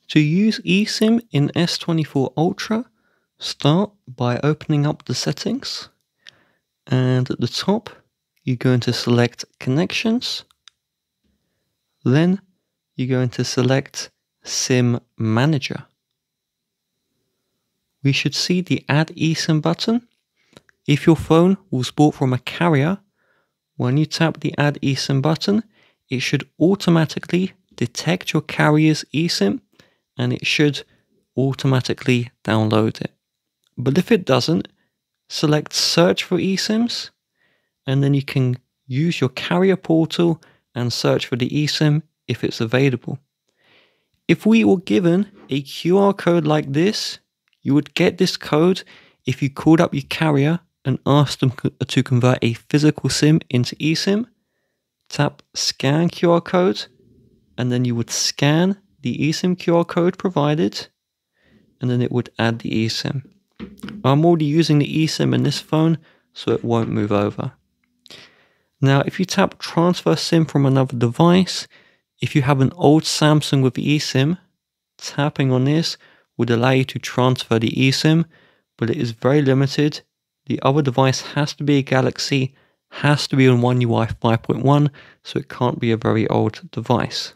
To use eSIM in S24 Ultra, start by opening up the settings, and at the top you're going to select Connections. Then you're going to select SIM Manager. We should see the Add eSIM button. If your phone was bought from a carrier, when you tap the Add eSIM button, it should automatically detect your carrier's eSIM and it should automatically download it. But if it doesn't, select Search for eSIMs, and then you can use your carrier portal and search for the eSIM if it's available. If we were given a QR code like this, you would get this code if you called up your carrier and asked them to convert a physical SIM into eSIM. Tap Scan QR code, and then you would scan the eSIM QR code provided, and then it would add the eSIM. I'm already using the eSIM in this phone, so it won't move over. Now, if you tap Transfer SIM from another device, if you have an old Samsung with eSIM, tapping on this would allow you to transfer the eSIM, but it is very limited. The other device has to be a Galaxy, has to be on One UI 5.1, so it can't be a very old device.